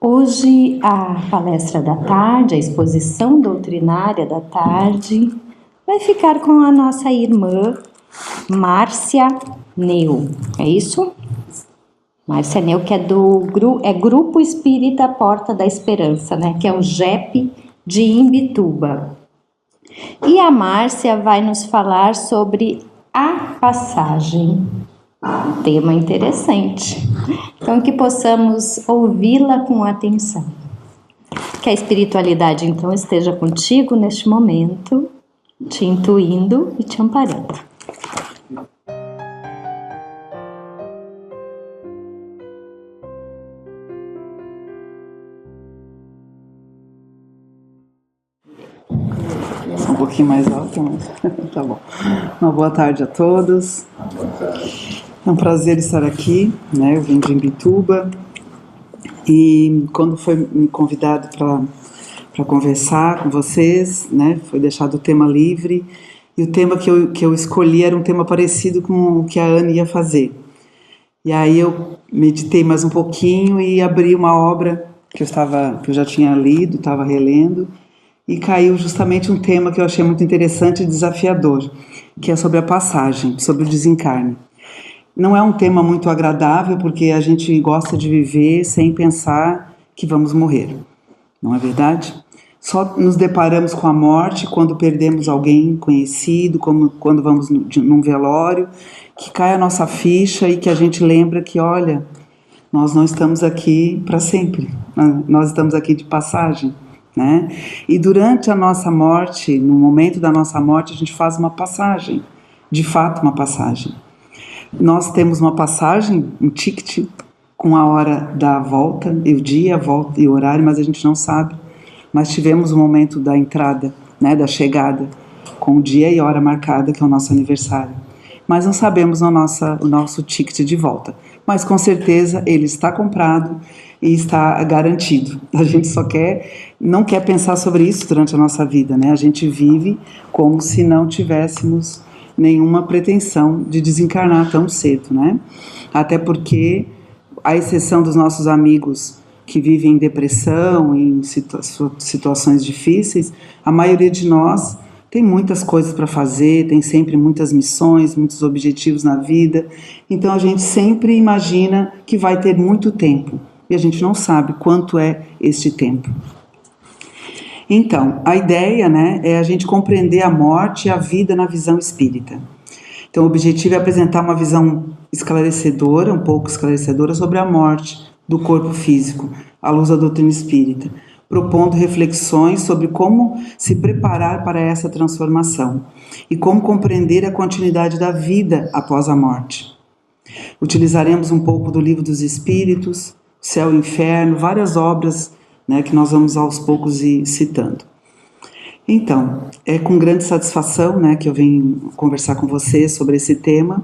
Hoje a palestra da tarde, a exposição doutrinária da tarde, vai ficar com a nossa irmã Márcia Neu, é isso? Márcia Neu, que é do Grupo Espírita Porta da Esperança, né? Que é o GEP de Imbituba. E a Márcia vai nos falar sobre a passagem. Tema interessante. Então, que possamos ouvi-la com atenção. Que a espiritualidade, então, esteja contigo neste momento, te intuindo e te amparando. Um pouquinho mais alto, mas tá bom. Uma boa tarde a todos. É um prazer estar aqui, né? Eu vim de Imbituba e quando foi me convidado para conversar com vocês, né? Foi deixado o tema livre e o tema que eu escolhi era um tema parecido com o que a Ana ia fazer. E aí eu meditei mais um pouquinho e abri uma obra que eu já tinha lido, estava relendo, e caiu justamente um tema que eu achei muito interessante e desafiador, que é sobre a passagem, sobre o desencarne. Não é um tema muito agradável, porque a gente gosta de viver sem pensar que vamos morrer, não é verdade? Só nos deparamos com a morte quando perdemos alguém conhecido, como quando vamos num velório, que cai a nossa ficha e que a gente lembra que, olha, nós não estamos aqui para sempre, nós estamos aqui de passagem, né? E durante a nossa morte, no momento da nossa morte, a gente faz uma passagem, de fato uma passagem. Nós temos uma passagem, um ticket, com a hora da volta, e o dia, a volta e o horário, mas a gente não sabe. Mas tivemos o momento da entrada, né, da chegada, com o dia e hora marcada, que é o nosso aniversário. Mas não sabemos o nosso ticket de volta. Mas com certeza ele está comprado e está garantido. A gente não quer pensar sobre isso durante a nossa vida, né? A gente vive como se não tivéssemos nenhuma pretensão de desencarnar tão cedo, né? Até porque, à exceção dos nossos amigos que vivem em depressão, em situações difíceis, a maioria de nós tem muitas coisas para fazer, tem sempre muitas missões, muitos objetivos na vida, então a gente sempre imagina que vai ter muito tempo, e a gente não sabe quanto é este tempo. Então, a ideia, né, é a gente compreender a morte e a vida na visão espírita. Então, o objetivo é apresentar uma visão esclarecedora, um pouco esclarecedora, sobre a morte do corpo físico, à luz da doutrina espírita, propondo reflexões sobre como se preparar para essa transformação e como compreender a continuidade da vida após a morte. Utilizaremos um pouco do Livro dos Espíritos, Céu e Inferno, várias obras, né, que nós vamos aos poucos ir citando. Então, é com grande satisfação, né, que eu venho conversar com vocês sobre esse tema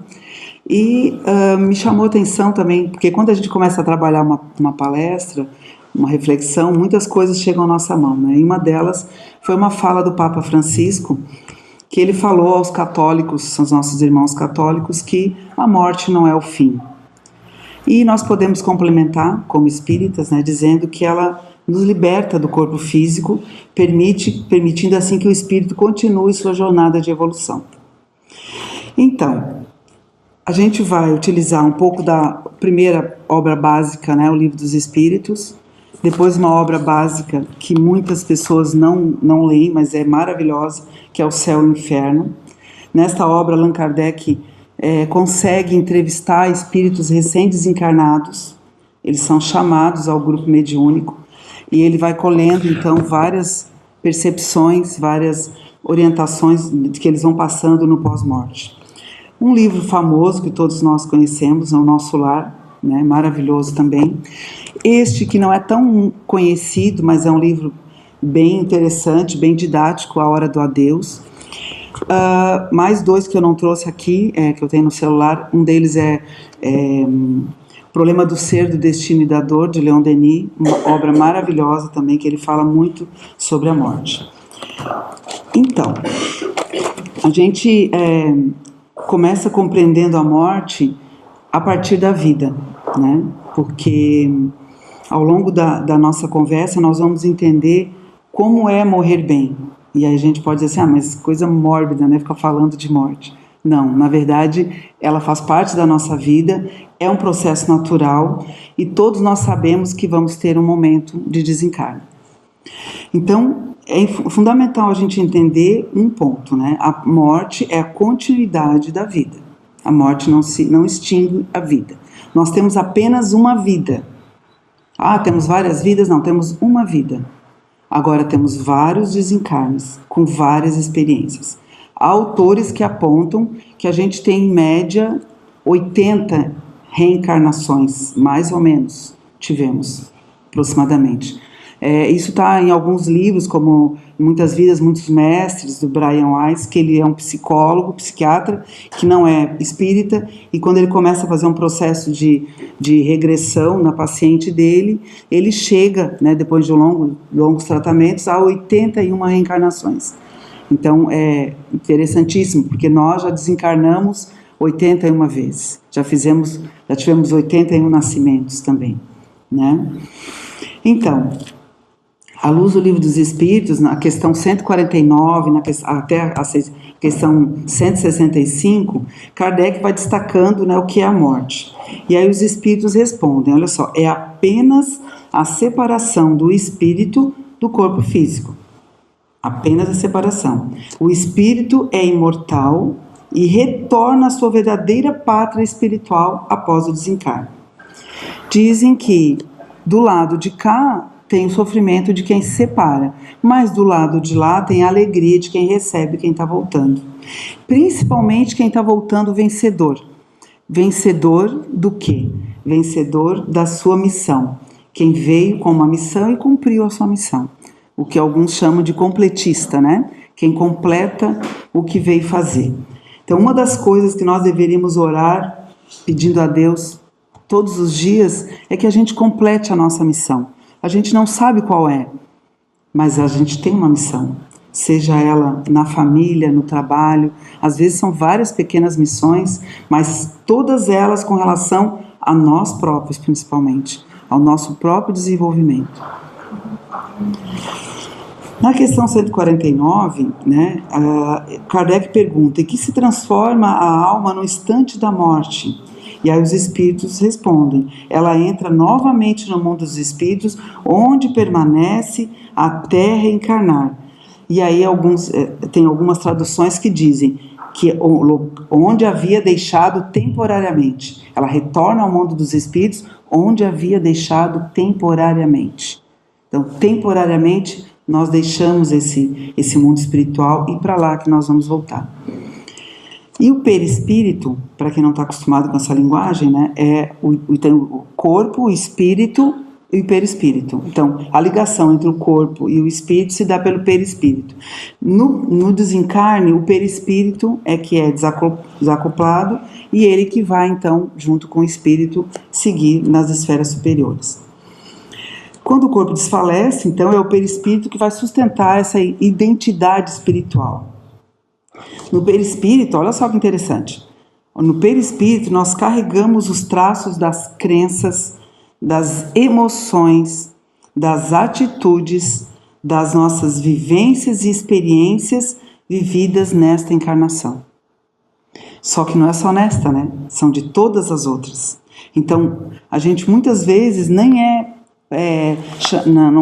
e me chamou a atenção também, porque quando a gente começa a trabalhar uma palestra, uma reflexão, muitas coisas chegam à nossa mão, né, e uma delas foi uma fala do Papa Francisco, que ele falou aos católicos, aos nossos irmãos católicos, que a morte não é o fim. E nós podemos complementar, como espíritas, né, dizendo que ela nos liberta do corpo físico, permitindo assim que o espírito continue sua jornada de evolução. Então, a gente vai utilizar um pouco da primeira obra básica, né, o Livro dos Espíritos, depois uma obra básica que muitas pessoas não leem, mas é maravilhosa, que é o Céu e o Inferno. Nesta obra, Allan Kardec consegue entrevistar espíritos recém-desencarnados, eles são chamados ao grupo mediúnico, e ele vai colhendo, então, várias percepções, várias orientações que eles vão passando no pós-morte. Um livro famoso que todos nós conhecemos é O Nosso Lar, né, maravilhoso também. Este que não é tão conhecido, mas é um livro bem interessante, bem didático, A Hora do Adeus. Mais dois que eu não trouxe aqui, que eu tenho no celular, um deles é Problema do Ser, do Destino e da Dor, de Leon Denis, uma obra maravilhosa também, que ele fala muito sobre a morte. Então, a gente começa compreendendo a morte a partir da vida, né? Porque Ao longo da nossa conversa, nós vamos entender como é morrer bem. E aí a gente pode dizer assim, mas coisa mórbida, né? Ficar falando de morte. Não, na verdade, ela faz parte da nossa vida, é um processo natural e todos nós sabemos que vamos ter um momento de desencarne. Então, é fundamental a gente entender um ponto, né? A morte é a continuidade da vida. A morte não extingue a vida. Nós temos apenas uma vida. Temos várias vidas? Não, temos uma vida. Agora temos vários desencarnes, com várias experiências. Há autores que apontam que a gente tem, em média, 80 reencarnações, mais ou menos, tivemos, aproximadamente. Isso está em alguns livros, como Muitas Vidas, Muitos Mestres, do Brian Weiss, que ele é um psicólogo, psiquiatra, que não é espírita, e quando ele começa a fazer um processo de regressão na paciente dele, ele chega, né, depois de longos tratamentos, a 81 reencarnações. Então, é interessantíssimo, porque nós já desencarnamos 81 vezes, já tivemos 81 nascimentos também, né? Então, à luz do Livro dos Espíritos, na questão 149, até a questão 165, Kardec vai destacando, né, o que é a morte. E aí os Espíritos respondem, olha só, é apenas a separação do espírito do corpo físico. Apenas a separação. O espírito é imortal e retorna à sua verdadeira pátria espiritual após o desencarne. Dizem que do lado de cá tem o sofrimento de quem se separa, mas do lado de lá tem a alegria de quem recebe, quem está voltando. Principalmente quem está voltando vencedor. Vencedor do quê? Vencedor da sua missão. Quem veio com uma missão e cumpriu a sua missão. O que alguns chamam de completista, né? Quem completa o que veio fazer. Então, uma das coisas que nós deveríamos orar, pedindo a Deus todos os dias, é que a gente complete a nossa missão. A gente não sabe qual é, mas a gente tem uma missão, seja ela na família, no trabalho, às vezes são várias pequenas missões, mas todas elas com relação a nós próprios, principalmente, ao nosso próprio desenvolvimento. Na questão 149, né, Kardec pergunta: em que se transforma a alma no instante da morte? E aí os espíritos respondem, ela entra novamente no mundo dos espíritos, onde permanece até reencarnar. E aí tem algumas traduções que dizem que onde havia deixado temporariamente. Ela retorna ao mundo dos espíritos, onde havia deixado temporariamente. Então, temporariamente, nós deixamos esse mundo espiritual e para lá que nós vamos voltar. E o perispírito, para quem não está acostumado com essa linguagem, né, tem o corpo, o espírito e o perispírito. Então, a ligação entre o corpo e o espírito se dá pelo perispírito. No desencarne, o perispírito é que é desacoplado e ele que vai, então, junto com o espírito, seguir nas esferas superiores. Quando o corpo desfalece, então, é o perispírito que vai sustentar essa identidade espiritual. No perispírito, olha só que interessante, no perispírito nós carregamos os traços das crenças, das emoções, das atitudes, das nossas vivências e experiências vividas nesta encarnação. Só que não é só nesta, né? São de todas as outras. Então, a gente muitas vezes não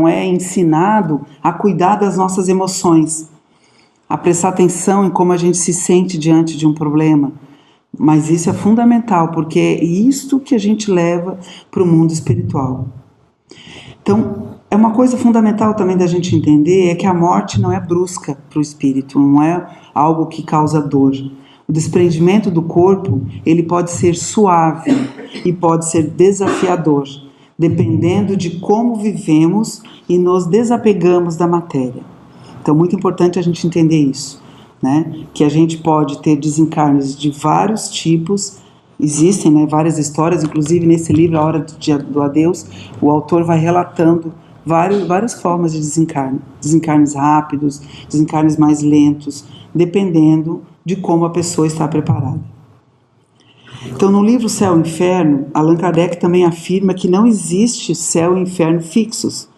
é ensinado a cuidar das nossas emoções, a prestar atenção em como a gente se sente diante de um problema. Mas isso é fundamental, porque é isto que a gente leva para o mundo espiritual. Então, é uma coisa fundamental também da gente entender, é que a morte não é brusca para o espírito, não é algo que causa dor. O desprendimento do corpo, ele pode ser suave e pode ser desafiador, dependendo de como vivemos e nos desapegamos da matéria. Então, muito importante a gente entender isso, né? Que a gente pode ter desencarnes de vários tipos, existem, né, várias histórias, inclusive nesse livro, A Hora do Adeus, o autor vai relatando várias formas de desencarne, desencarnes rápidos, desencarnes mais lentos, dependendo de como a pessoa está preparada. Então, no livro Céu e Inferno, Allan Kardec também afirma que não existe céu e inferno fixos.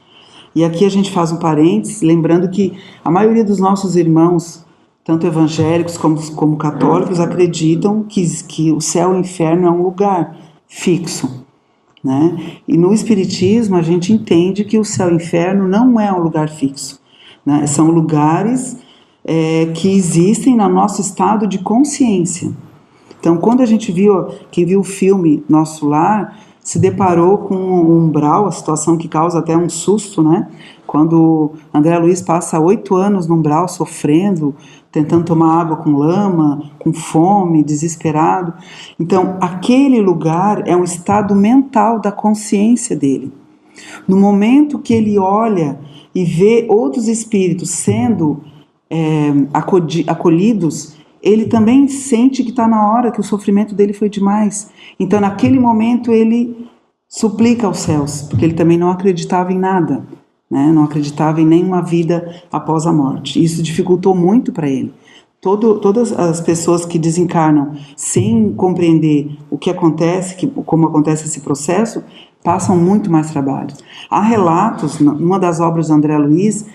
E aqui a gente faz um parênteses, lembrando que a maioria dos nossos irmãos, tanto evangélicos como católicos, acreditam que o céu e o inferno é um lugar fixo, né? E no Espiritismo a gente entende que o céu e o inferno não é um lugar fixo, né? São lugares que existem no nosso estado de consciência. Então, quando a gente quem viu o filme Nosso Lar, se deparou com um umbral, a situação que causa até um susto, né? Quando André Luiz passa 8 anos no umbral sofrendo, tentando tomar água com lama, com fome, desesperado. Então, aquele lugar é um estado mental da consciência dele. No momento que ele olha e vê outros espíritos sendo acolhidos, ele também sente que está na hora, que o sofrimento dele foi demais. Então, naquele momento, ele suplica aos céus, porque ele também não acreditava em nada, né? Não acreditava em nenhuma vida após a morte. Isso dificultou muito para ele. Todas as pessoas que desencarnam sem compreender o que acontece, como acontece esse processo, passam muito mais trabalho. Há relatos, numa das obras de André Luiz,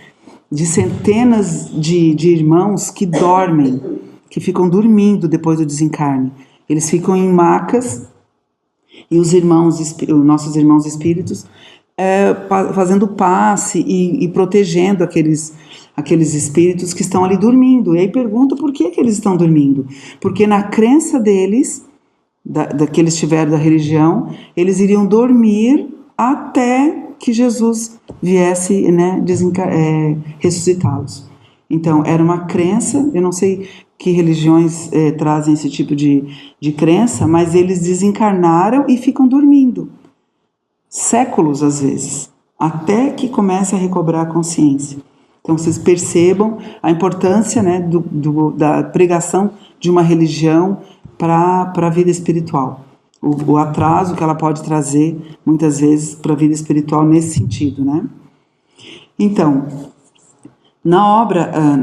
de centenas de irmãos que dormem, que ficam dormindo depois do desencarne. Eles ficam em macas e os nossos irmãos espíritos fazendo passe e protegendo aqueles espíritos que estão ali dormindo. E aí pergunta por que eles estão dormindo. Porque na crença deles, que eles tiveram da religião, eles iriam dormir até que Jesus viesse, né, ressuscitá-los. Então, era uma crença, eu não sei que religiões trazem esse tipo de crença, mas eles desencarnaram e ficam dormindo. Séculos, às vezes, até que comece a recobrar a consciência. Então, vocês percebam a importância, né, da pregação de uma religião para a vida espiritual. O atraso que ela pode trazer, muitas vezes, para a vida espiritual nesse sentido, né? Então,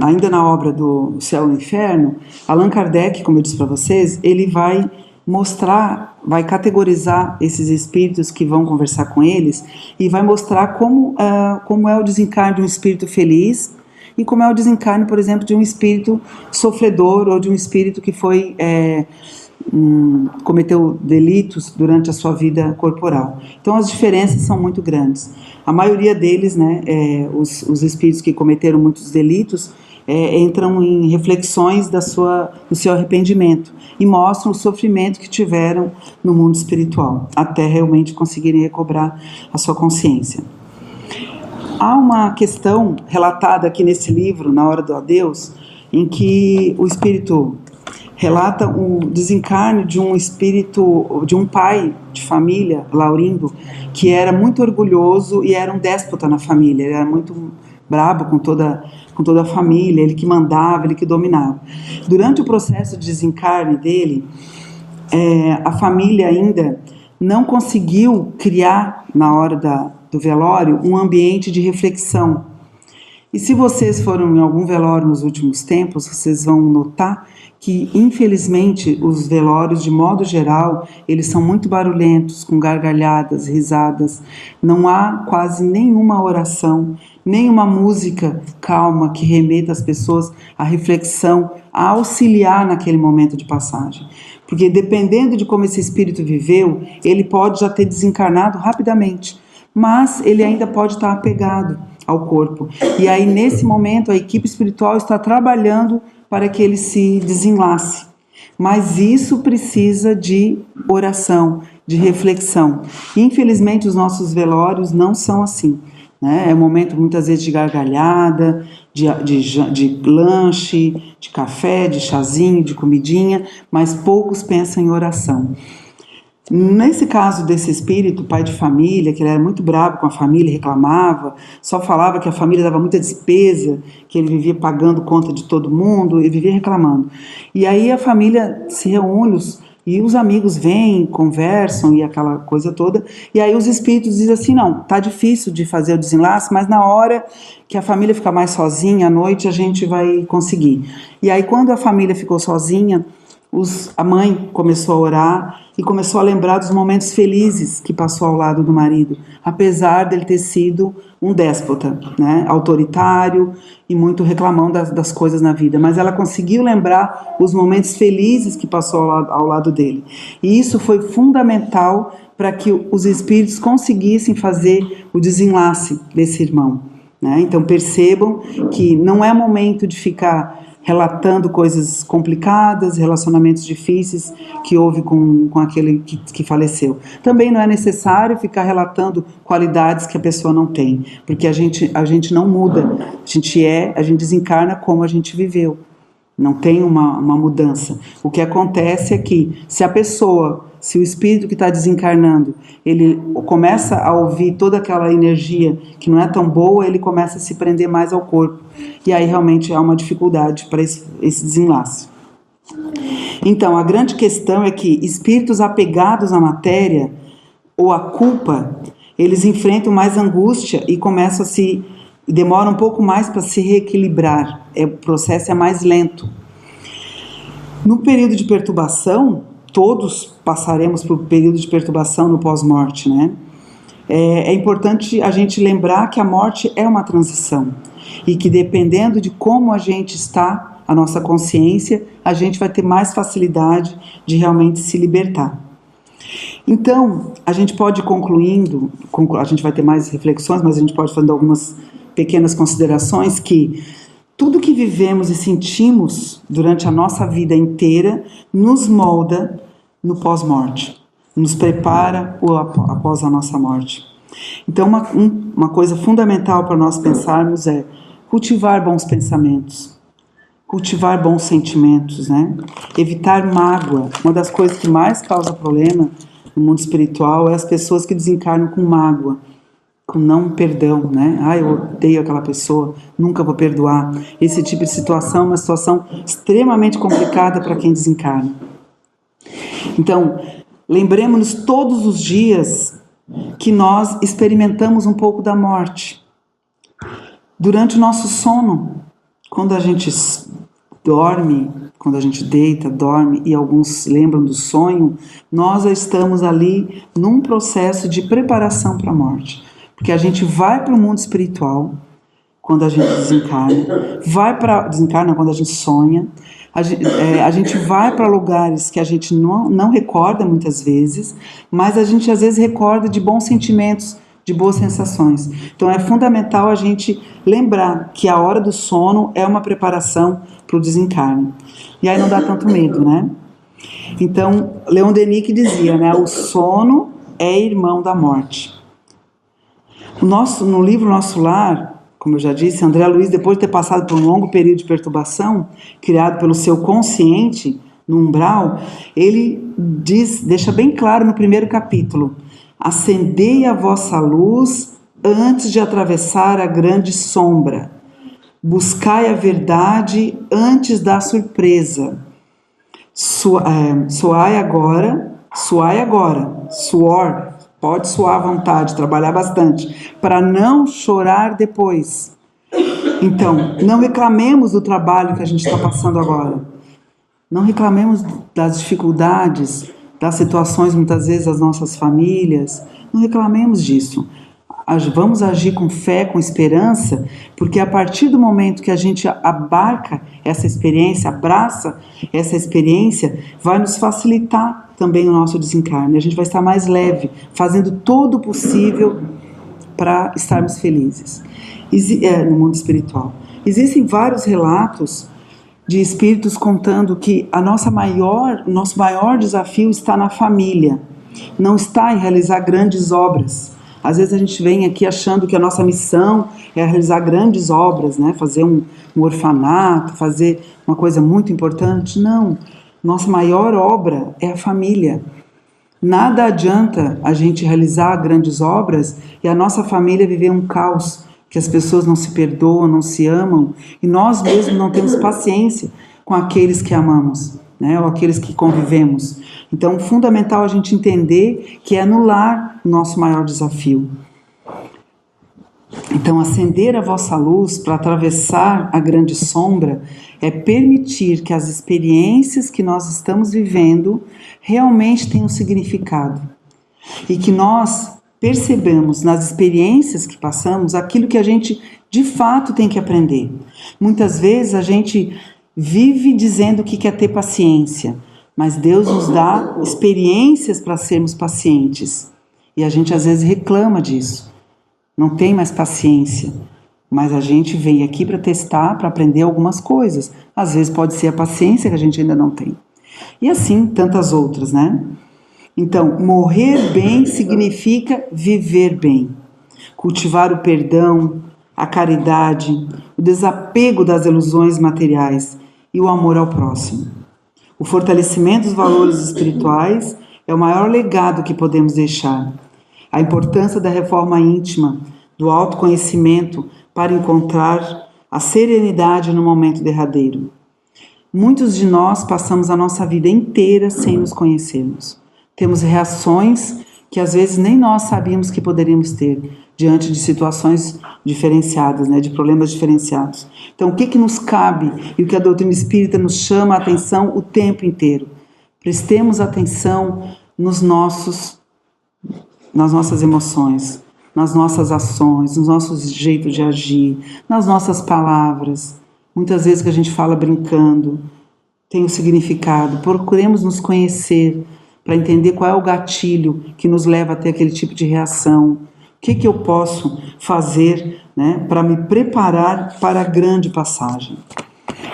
ainda na obra do Céu e Inferno, Allan Kardec, como eu disse para vocês, ele vai categorizar esses espíritos que vão conversar com eles e vai mostrar como é o desencarne de um espírito feliz e como é o desencarne, por exemplo, de um espírito sofredor ou de um espírito que cometeu delitos durante a sua vida corporal. Então as diferenças são muito grandes. A maioria deles, né, os espíritos que cometeram muitos delitos, entram em reflexões do seu arrependimento e mostram o sofrimento que tiveram no mundo espiritual, até realmente conseguirem recobrar a sua consciência. Há uma questão relatada aqui nesse livro, Na Hora do Adeus, em que o espírito relata o desencarne de um espírito, de um pai de família, Laurindo, que era muito orgulhoso e era um déspota na família, ele era muito brabo com toda a família, ele que mandava, ele que dominava. Durante o processo de desencarne dele, a família ainda não conseguiu criar, na hora do velório, um ambiente de reflexão. E se vocês foram em algum velório nos últimos tempos, vocês vão notar que, infelizmente, os velórios, de modo geral, eles são muito barulhentos, com gargalhadas, risadas. Não há quase nenhuma oração, nenhuma música calma que remeta as pessoas à reflexão, a auxiliar naquele momento de passagem. Porque, dependendo de como esse espírito viveu, ele pode já ter desencarnado rapidamente, mas ele ainda pode estar apegado ao corpo. E aí, nesse momento, a equipe espiritual está trabalhando para que ele se desenlace. Mas isso precisa de oração, de reflexão. Infelizmente, os nossos velórios não são assim, né? É um momento, muitas vezes, de gargalhada, de lanche, de café, de chazinho, de comidinha, mas poucos pensam em oração. Nesse caso desse espírito, pai de família, que ele era muito bravo com a família, reclamava, só falava que a família dava muita despesa, que ele vivia pagando conta de todo mundo e vivia reclamando. E aí a família se reúne e os amigos vêm, conversam e aquela coisa toda, e aí os espíritos dizem assim, não, tá difícil de fazer o desenlace, mas na hora que a família ficar mais sozinha, à noite a gente vai conseguir. E aí quando a família ficou sozinha, a mãe começou a orar e começou a lembrar dos momentos felizes que passou ao lado do marido, apesar dele ter sido um déspota, né, autoritário e muito reclamão das coisas na vida. Mas ela conseguiu lembrar os momentos felizes que passou ao lado dele. E isso foi fundamental para que os espíritos conseguissem fazer o desenlace desse irmão, né? Então percebam que não é momento de ficar relatando coisas complicadas, relacionamentos difíceis que houve com aquele que faleceu. Também não é necessário ficar relatando qualidades que a pessoa não tem, porque a gente não muda, a gente desencarna como a gente viveu. Não tem uma mudança. O que acontece é que se o espírito que está desencarnando, ele começa a ouvir toda aquela energia que não é tão boa, ele começa a se prender mais ao corpo. E aí realmente há uma dificuldade para esse desenlace. Então, a grande questão é que espíritos apegados à matéria ou à culpa, eles enfrentam mais angústia e começam demora um pouco mais para se reequilibrar, o processo é mais lento. No período de perturbação, todos passaremos por período de perturbação no pós-morte, né? É importante a gente lembrar que a morte é uma transição e que dependendo de como a gente está, a nossa consciência, a gente vai ter mais facilidade de realmente se libertar. Então, a gente pode ir concluindo, a gente vai ter mais reflexões, mas a gente pode fazer algumas pequenas considerações que tudo que vivemos e sentimos durante a nossa vida inteira nos molda no pós-morte, nos prepara após a nossa morte. Então, uma coisa fundamental para nós pensarmos é cultivar bons pensamentos, cultivar bons sentimentos, né? Evitar mágoa. Uma das coisas que mais causa problema no mundo espiritual é as pessoas que desencarnam com mágoa, com não perdão, né? Eu odeio aquela pessoa, nunca vou perdoar. Esse tipo de situação é uma situação extremamente complicada para quem desencarna. Então, lembremos-nos todos os dias que nós experimentamos um pouco da morte. Durante o nosso sono, quando a gente dorme, quando a gente deita, dorme, e alguns lembram do sonho, nós estamos ali num processo de preparação para a morte. Porque a gente vai para o mundo espiritual quando a gente desencarna quando a gente sonha, a gente vai para lugares que a gente não recorda muitas vezes, mas a gente às vezes recorda de bons sentimentos, de boas sensações. Então é fundamental a gente lembrar que a hora do sono é uma preparação para o desencarne. E aí não dá tanto medo, né? Então, Leon Denis que dizia, né? O sono é irmão da morte. No livro Nosso Lar, como eu já disse, André Luiz, depois de ter passado por um longo período de perturbação, criado pelo seu consciente no umbral, ele deixa bem claro no primeiro capítulo: acendei a vossa luz antes de atravessar a grande sombra, buscai a verdade antes da surpresa, suai agora, suor, pode suar à vontade, trabalhar bastante, para não chorar depois. Então, não reclamemos do trabalho que a gente está passando agora. Não reclamemos das dificuldades, das situações, muitas vezes, das nossas famílias. Não reclamemos disso. Vamos agir com fé, com esperança, porque a partir do momento que a gente abarca essa experiência, abraça essa experiência, vai nos facilitar também o nosso desencarne. A gente vai estar mais leve, fazendo todo o possível para estarmos felizes. No mundo espiritual. Existem vários relatos de espíritos contando que nosso maior desafio está na família, não está em realizar grandes obras. Às vezes a gente vem aqui achando que a nossa missão é realizar grandes obras, né? Fazer um orfanato, fazer uma coisa muito importante. Não, nossa maior obra é a família. Nada adianta a gente realizar grandes obras e a nossa família viver um caos, que as pessoas não se perdoam, não se amam, e nós mesmos não temos paciência com aqueles que amamos, né? Ou aqueles que convivemos. Então, é fundamental a gente entender que é no lar o nosso maior desafio. Então, acender a vossa luz para atravessar a grande sombra é permitir que as experiências que nós estamos vivendo realmente tenham significado. E que nós percebamos nas experiências que passamos aquilo que a gente de fato tem que aprender. Muitas vezes a gente vive dizendo que quer ter paciência, mas Deus nos dá experiências para sermos pacientes. E a gente às vezes reclama disso. Não tem mais paciência, mas a gente veio aqui para testar, para aprender algumas coisas. Às vezes pode ser a paciência que a gente ainda não tem. E assim, tantas outras, né? Então, morrer bem significa viver bem. Cultivar o perdão, a caridade, o desapego das ilusões materiais e o amor ao próximo. O fortalecimento dos valores espirituais é o maior legado que podemos deixar. A importância da reforma íntima, do autoconhecimento para encontrar a serenidade no momento derradeiro. Muitos de nós passamos a nossa vida inteira sem nos conhecermos. Temos reações que às vezes nem nós sabíamos que poderíamos ter diante de situações diferenciadas, né, de problemas diferenciados. Então, o que nos cabe e o que a doutrina espírita nos chama a atenção o tempo inteiro? Prestemos atenção nas nossas emoções, nas nossas ações, nos nossos jeitos de agir, nas nossas palavras. Muitas vezes que a gente fala brincando, tem um significado. Procuremos nos conhecer para entender qual é o gatilho que nos leva a ter aquele tipo de reação. O que eu posso fazer, né, para me preparar para a grande passagem?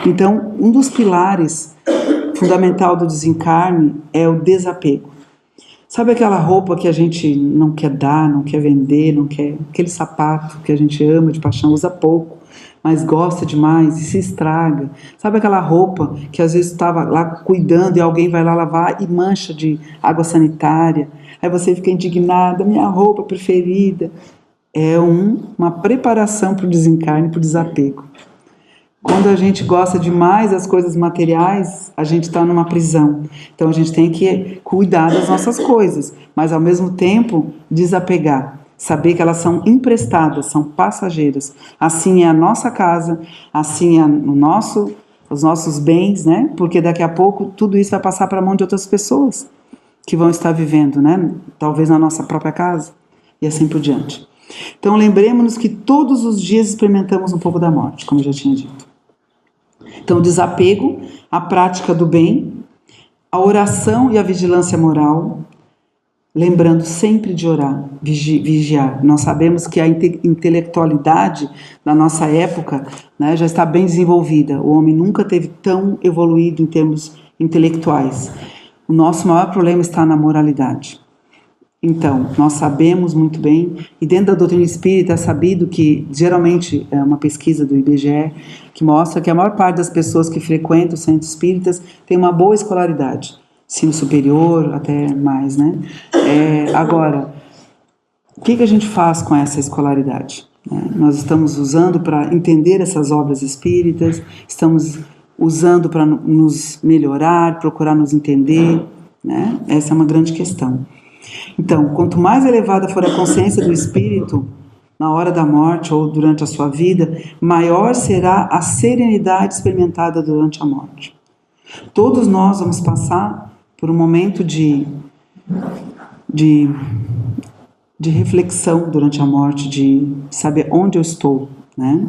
Então, um dos pilares fundamental do desencarne é o desapego. Sabe aquela roupa que a gente não quer dar, não quer vender, não quer, aquele sapato que a gente ama de paixão, usa pouco, mas gosta demais e se estraga. Sabe aquela roupa que às vezes estava lá cuidando e alguém vai lá lavar e mancha de água sanitária? Aí você fica indignada, minha roupa preferida. É uma preparação para o desencarne, para o desapego. Quando a gente gosta demais das coisas materiais, a gente está numa prisão. Então a gente tem que cuidar das nossas coisas, mas ao mesmo tempo desapegar. Saber que elas são emprestadas, são passageiras. Assim é a nossa casa, assim é os nossos bens, né? Porque daqui a pouco tudo isso vai passar para a mão de outras pessoas que vão estar vivendo, né? Talvez na nossa própria casa e assim por diante. Então lembremos-nos que todos os dias experimentamos um pouco da morte, como eu já tinha dito. Então, o desapego, a prática do bem, a oração e a vigilância moral, lembrando sempre de orar, vigiar. Nós sabemos que a intelectualidade da nossa época, né, já está bem desenvolvida. O homem nunca teve tão evoluído em termos intelectuais. O nosso maior problema está na moralidade. Então, nós sabemos muito bem, e dentro da doutrina espírita é sabido que, geralmente, é uma pesquisa do IBGE, que mostra que a maior parte das pessoas que frequentam os centros espíritas tem uma boa escolaridade, ensino superior, até mais, né? Agora, o que a gente faz com essa escolaridade? Nós estamos usando para entender essas obras espíritas, estamos usando para nos melhorar, procurar nos entender, né? Essa é uma grande questão. Então, quanto mais elevada for a consciência do espírito na hora da morte ou durante a sua vida, maior será a serenidade experimentada durante a morte. Todos nós vamos passar por um momento de reflexão durante a morte, de saber onde eu estou, né?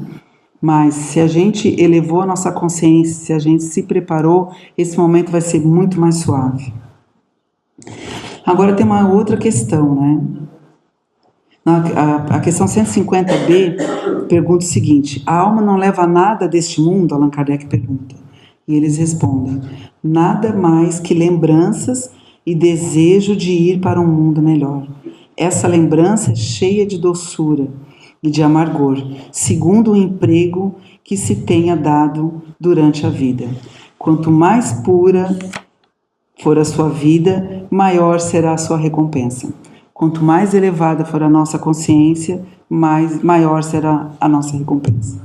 Mas se a gente elevou a nossa consciência, se a gente se preparou, esse momento vai ser muito mais suave. Agora tem uma outra questão, né? A questão 150b pergunta o seguinte: a alma não leva nada deste mundo? Allan Kardec pergunta. E eles respondem: nada mais que lembranças e desejo de ir para um mundo melhor. Essa lembrança é cheia de doçura e de amargor, segundo o emprego que se tenha dado durante a vida. Quanto mais pura for a sua vida, maior será a sua recompensa. Quanto mais elevada for a nossa consciência, maior será a nossa recompensa.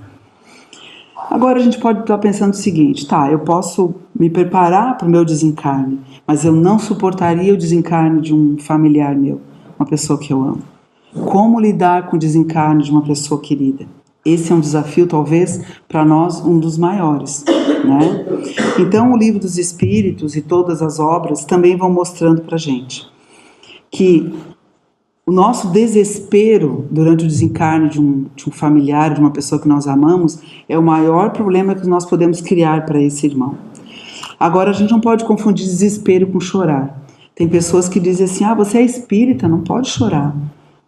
Agora a gente pode estar pensando o seguinte: tá, eu posso me preparar para o meu desencarne, mas eu não suportaria o desencarne de um familiar meu, uma pessoa que eu amo. Como lidar com o desencarne de uma pessoa querida? Esse é um desafio, talvez, para nós, um dos maiores, né? Então, o Livro dos Espíritos e todas as obras também vão mostrando para a gente que o nosso desespero durante o desencarne de um familiar, de uma pessoa que nós amamos, é o maior problema que nós podemos criar para esse irmão. Agora, a gente não pode confundir desespero com chorar. Tem pessoas que dizem assim, você é espírita, não pode chorar.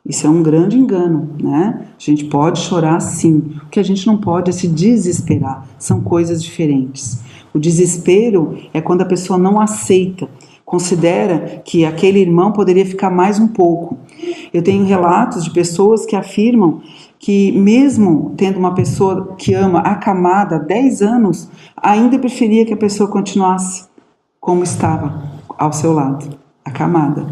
Isso é um grande engano, né? A gente pode chorar sim. O que a gente não pode é se desesperar. São coisas diferentes. O desespero é quando a pessoa não aceita, considera que aquele irmão poderia ficar mais um pouco. Eu tenho relatos de pessoas que afirmam que mesmo tendo uma pessoa que ama acamada há 10 anos, ainda preferia que a pessoa continuasse como estava, ao seu lado, acamada.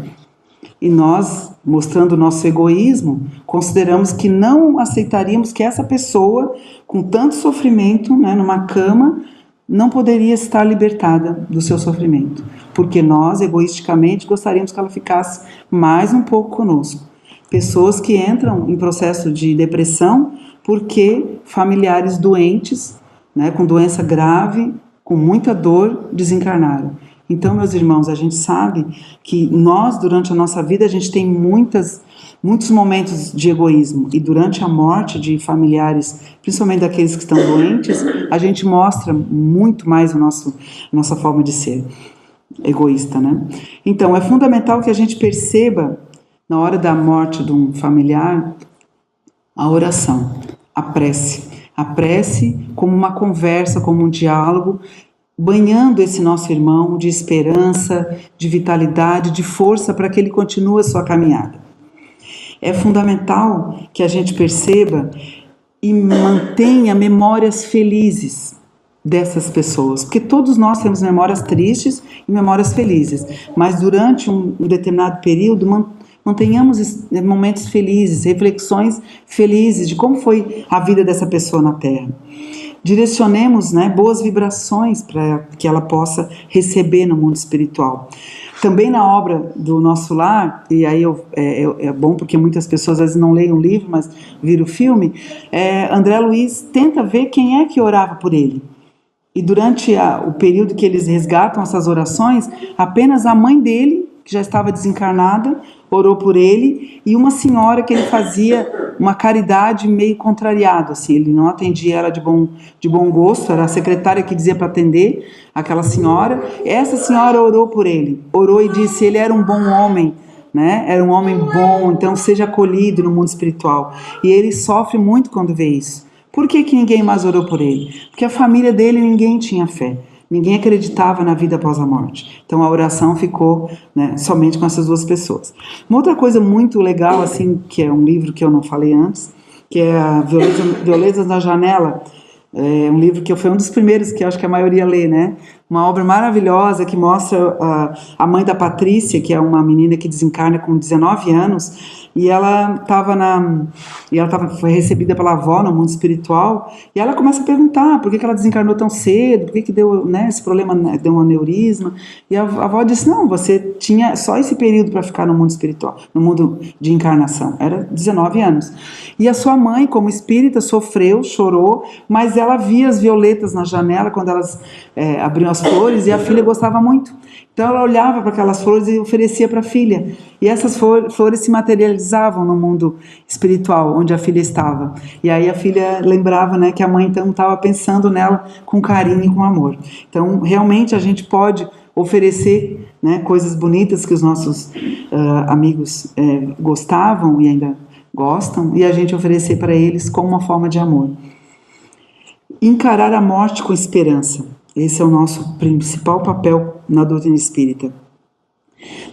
E nós, mostrando o nosso egoísmo, consideramos que não aceitaríamos que essa pessoa, com tanto sofrimento, né, numa cama, não poderia estar libertada do seu sofrimento, porque nós, egoisticamente, gostaríamos que ela ficasse mais um pouco conosco. Pessoas que entram em processo de depressão porque familiares doentes, né, com doença grave, com muita dor, desencarnaram. Então, meus irmãos, a gente sabe que nós, durante a nossa vida, a gente tem muitos momentos de egoísmo. E durante a morte de familiares, principalmente daqueles que estão doentes, a gente mostra muito mais a nossa forma de ser egoísta, né? Então, é fundamental que a gente perceba, na hora da morte de um familiar, a oração, a prece. A prece como uma conversa, como um diálogo, banhando esse nosso irmão de esperança, de vitalidade, de força para que ele continue a sua caminhada. É fundamental que a gente perceba e mantenha memórias felizes dessas pessoas, porque todos nós temos memórias tristes e memórias felizes, mas durante um determinado período mantenhamos momentos felizes, reflexões felizes de como foi a vida dessa pessoa na Terra. Direcionemos, né, boas vibrações para que ela possa receber no mundo espiritual. Também na obra do Nosso Lar, e aí é bom porque muitas pessoas às vezes não leem o livro, mas viram o filme, André Luiz tenta ver quem é que orava por ele. E durante o período que eles resgatam essas orações, apenas a mãe dele, que já estava desencarnada, orou por ele, e uma senhora que ele fazia uma caridade meio contrariado, assim, ele não atendia ela de bom gosto, era a secretária que dizia para atender aquela senhora. Essa senhora orou por ele, orou e disse, ele era um bom homem, né? Era um homem bom, então seja acolhido no mundo espiritual. E ele sofre muito quando vê isso. Por que ninguém mais orou por ele? Porque a família dele, ninguém tinha fé. Ninguém acreditava na vida após a morte. Então a oração ficou, né, somente com essas duas pessoas. Uma outra coisa muito legal, assim, que é um livro que eu não falei antes, que é a Violetas na Janela. É um livro que foi um dos primeiros que eu acho que a maioria lê, né? Uma obra maravilhosa que mostra a mãe da Patrícia, que é uma menina que desencarna com 19 anos, e ela foi recebida pela avó no mundo espiritual, e ela começa a perguntar por que ela desencarnou tão cedo, por que deu, né, esse problema, deu um aneurisma, e a avó disse, não, você tinha só esse período para ficar no mundo espiritual, no mundo de encarnação, era 19 anos. E a sua mãe, como espírita, sofreu, chorou, mas ela via as violetas na janela quando elas abriam as flores, e a filha gostava muito. Então ela olhava para aquelas flores e oferecia para a filha. E essas flores se materializavam no mundo espiritual, onde a filha estava. E aí a filha lembrava, né, que a mãe então estava pensando nela com carinho e com amor. Então realmente a gente pode oferecer, né, coisas bonitas que os nossos amigos gostavam e ainda gostam, e a gente oferecer para eles como uma forma de amor. Encarar a morte com esperança. Esse é o nosso principal papel na doutrina espírita.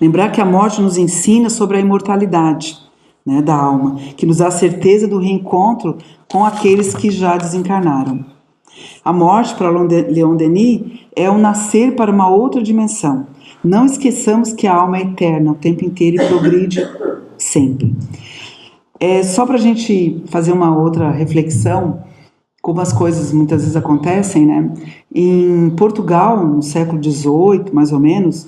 Lembrar que a morte nos ensina sobre a imortalidade, né, da alma, que nos dá a certeza do reencontro com aqueles que já desencarnaram. A morte, para Leon Denis, é o nascer para uma outra dimensão. Não esqueçamos que a alma é eterna o tempo inteiro e progride sempre. Só para a gente fazer uma outra reflexão, como as coisas muitas vezes acontecem, né? Em Portugal, no século XVIII, mais ou menos,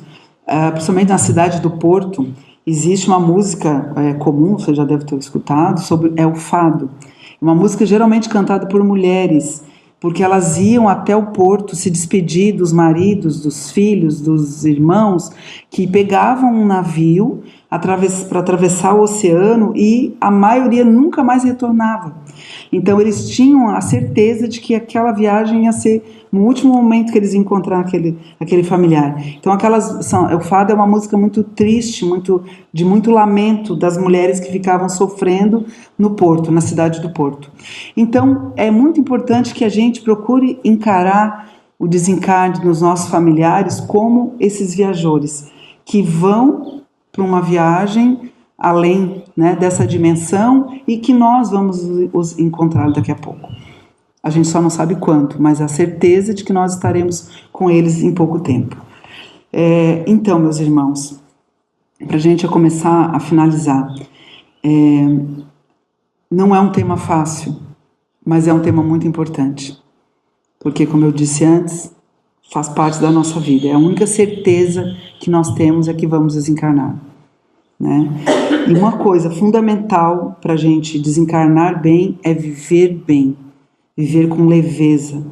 principalmente na cidade do Porto, Existe uma música comum, você já deve ter escutado, é o fado. Uma música geralmente cantada por mulheres, porque elas iam até o porto se despedir dos maridos, dos filhos, dos irmãos, que pegavam um navio para atravessar o oceano e a maioria nunca mais retornava. Então eles tinham a certeza de que aquela viagem ia ser no último momento que eles iam encontrar aquele familiar. Então o fado é uma música muito triste, de muito lamento das mulheres que ficavam sofrendo no porto, na cidade do Porto. Então é muito importante que a gente procure encarar o desencarne dos nossos familiares como esses viajores que vão para uma viagem além, né, dessa dimensão e que nós vamos os encontrar daqui a pouco. A gente só não sabe quando, mas a certeza de que nós estaremos com eles em pouco tempo. Então, meus irmãos, para a gente começar a finalizar, não é um tema fácil, mas é um tema muito importante, porque, como eu disse antes, faz parte da nossa vida. É a única certeza que nós temos é que vamos desencarnar, né? E uma coisa fundamental para a gente desencarnar bem é viver bem, viver com leveza,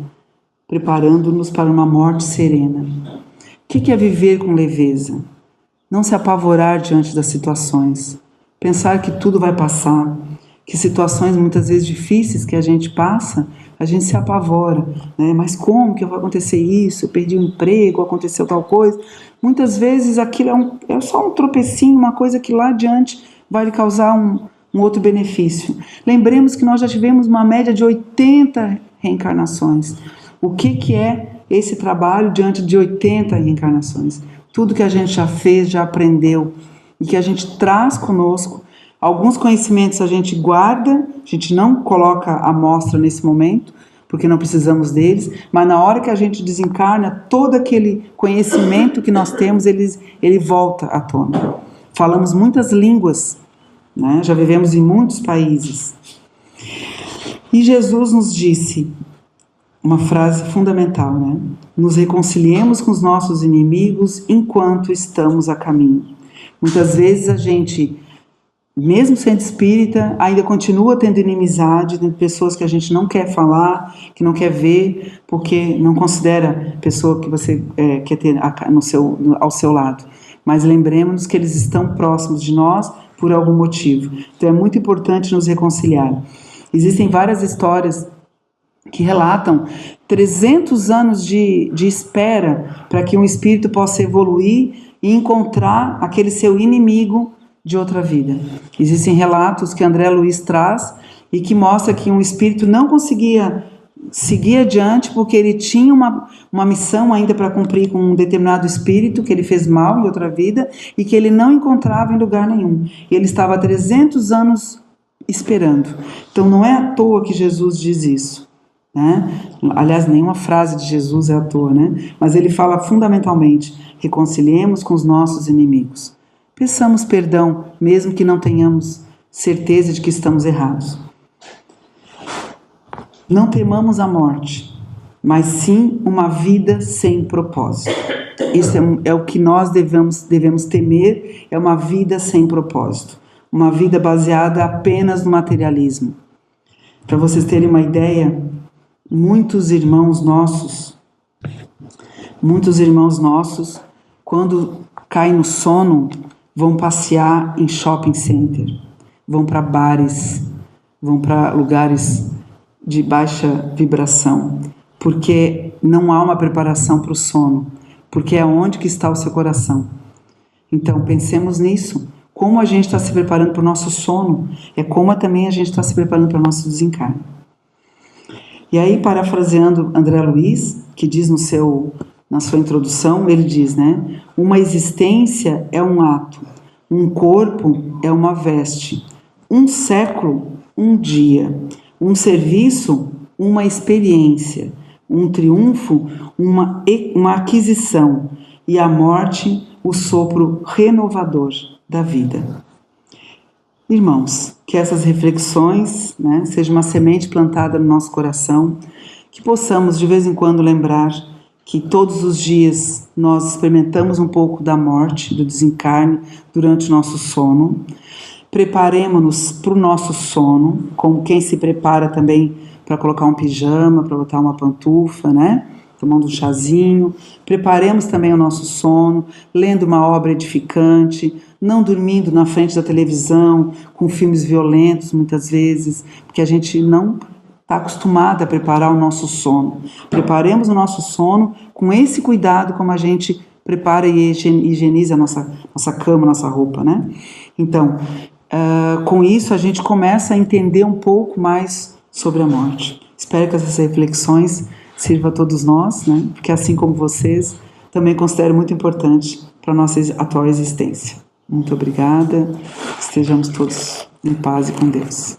preparando-nos para uma morte serena. O que é viver com leveza? Não se apavorar diante das situações, pensar que tudo vai passar, que situações muitas vezes difíceis que a gente passa, a gente se apavora, né? Mas como que vai acontecer isso? Eu perdi o emprego, aconteceu tal coisa. Muitas vezes aquilo é só um tropecinho, uma coisa que lá adiante vai lhe causar um outro benefício. Lembremos que nós já tivemos uma média de 80 reencarnações. O que é esse trabalho diante de 80 reencarnações? Tudo que a gente já fez, já aprendeu e que a gente traz conosco. Alguns conhecimentos a gente guarda, a gente não coloca à mostra nesse momento, porque não precisamos deles, mas na hora que a gente desencarna, todo aquele conhecimento que nós temos, ele volta à tona. Falamos muitas línguas, né? Já vivemos em muitos países. E Jesus nos disse uma frase fundamental, né? Nos reconciliemos com os nossos inimigos enquanto estamos a caminho. Muitas vezes a gente, mesmo sendo espírita, ainda continua tendo inimizade, tendo pessoas que a gente não quer falar, que não quer ver, porque não considera a pessoa que você quer ter ao seu lado. Mas lembremos-nos que eles estão próximos de nós por algum motivo. Então é muito importante nos reconciliar. Existem várias histórias que relatam 300 anos de espera para que um espírito possa evoluir e encontrar aquele seu inimigo de outra vida. Existem relatos que André Luiz traz e que mostra que um espírito não conseguia seguir adiante porque ele tinha uma missão ainda para cumprir com um determinado espírito que ele fez mal em outra vida e que ele não encontrava em lugar nenhum. E ele estava há 300 anos esperando. Então não é à toa que Jesus diz isso, né? Aliás, nenhuma frase de Jesus é à toa, né? Mas ele fala fundamentalmente: reconciliemos com os nossos inimigos. Peçamos perdão, mesmo que não tenhamos certeza de que estamos errados. Não temamos a morte, mas sim uma vida sem propósito. Isso é o que nós devemos temer, é uma vida sem propósito. Uma vida baseada apenas no materialismo. Para vocês terem uma ideia, muitos irmãos nossos, quando caem no sono, vão passear em shopping center, vão para bares, vão para lugares de baixa vibração, porque não há uma preparação para o sono, porque é onde que está o seu coração. Então pensemos nisso, como a gente está se preparando para o nosso sono, é como também a gente está se preparando para o nosso desencarne. E aí, parafraseando André Luiz, que diz na sua introdução, ele diz, né? Uma existência é um ato, um corpo é uma veste, um século, um dia, um serviço, uma experiência, um triunfo, uma aquisição, e a morte, o sopro renovador da vida. Irmãos, que essas reflexões, né, sejam uma semente plantada no nosso coração, que possamos de vez em quando lembrar que todos os dias nós experimentamos um pouco da morte, do desencarne durante o nosso sono. Preparemos-nos para o nosso sono, como quem se prepara também para colocar um pijama, para botar uma pantufa, né? Tomando um chazinho. Preparemos também o nosso sono, lendo uma obra edificante, não dormindo na frente da televisão, com filmes violentos muitas vezes, porque a gente não está acostumado a preparar o nosso sono. Preparemos o nosso sono com esse cuidado, como a gente prepara e higieniza a nossa cama, nossa roupa, né? Então, com isso a gente começa a entender um pouco mais sobre a morte. Espero que essas reflexões sirvam a todos nós, né? Porque assim como vocês, também considero muito importante para a nossa atual existência. Muito obrigada, estejamos todos em paz e com Deus.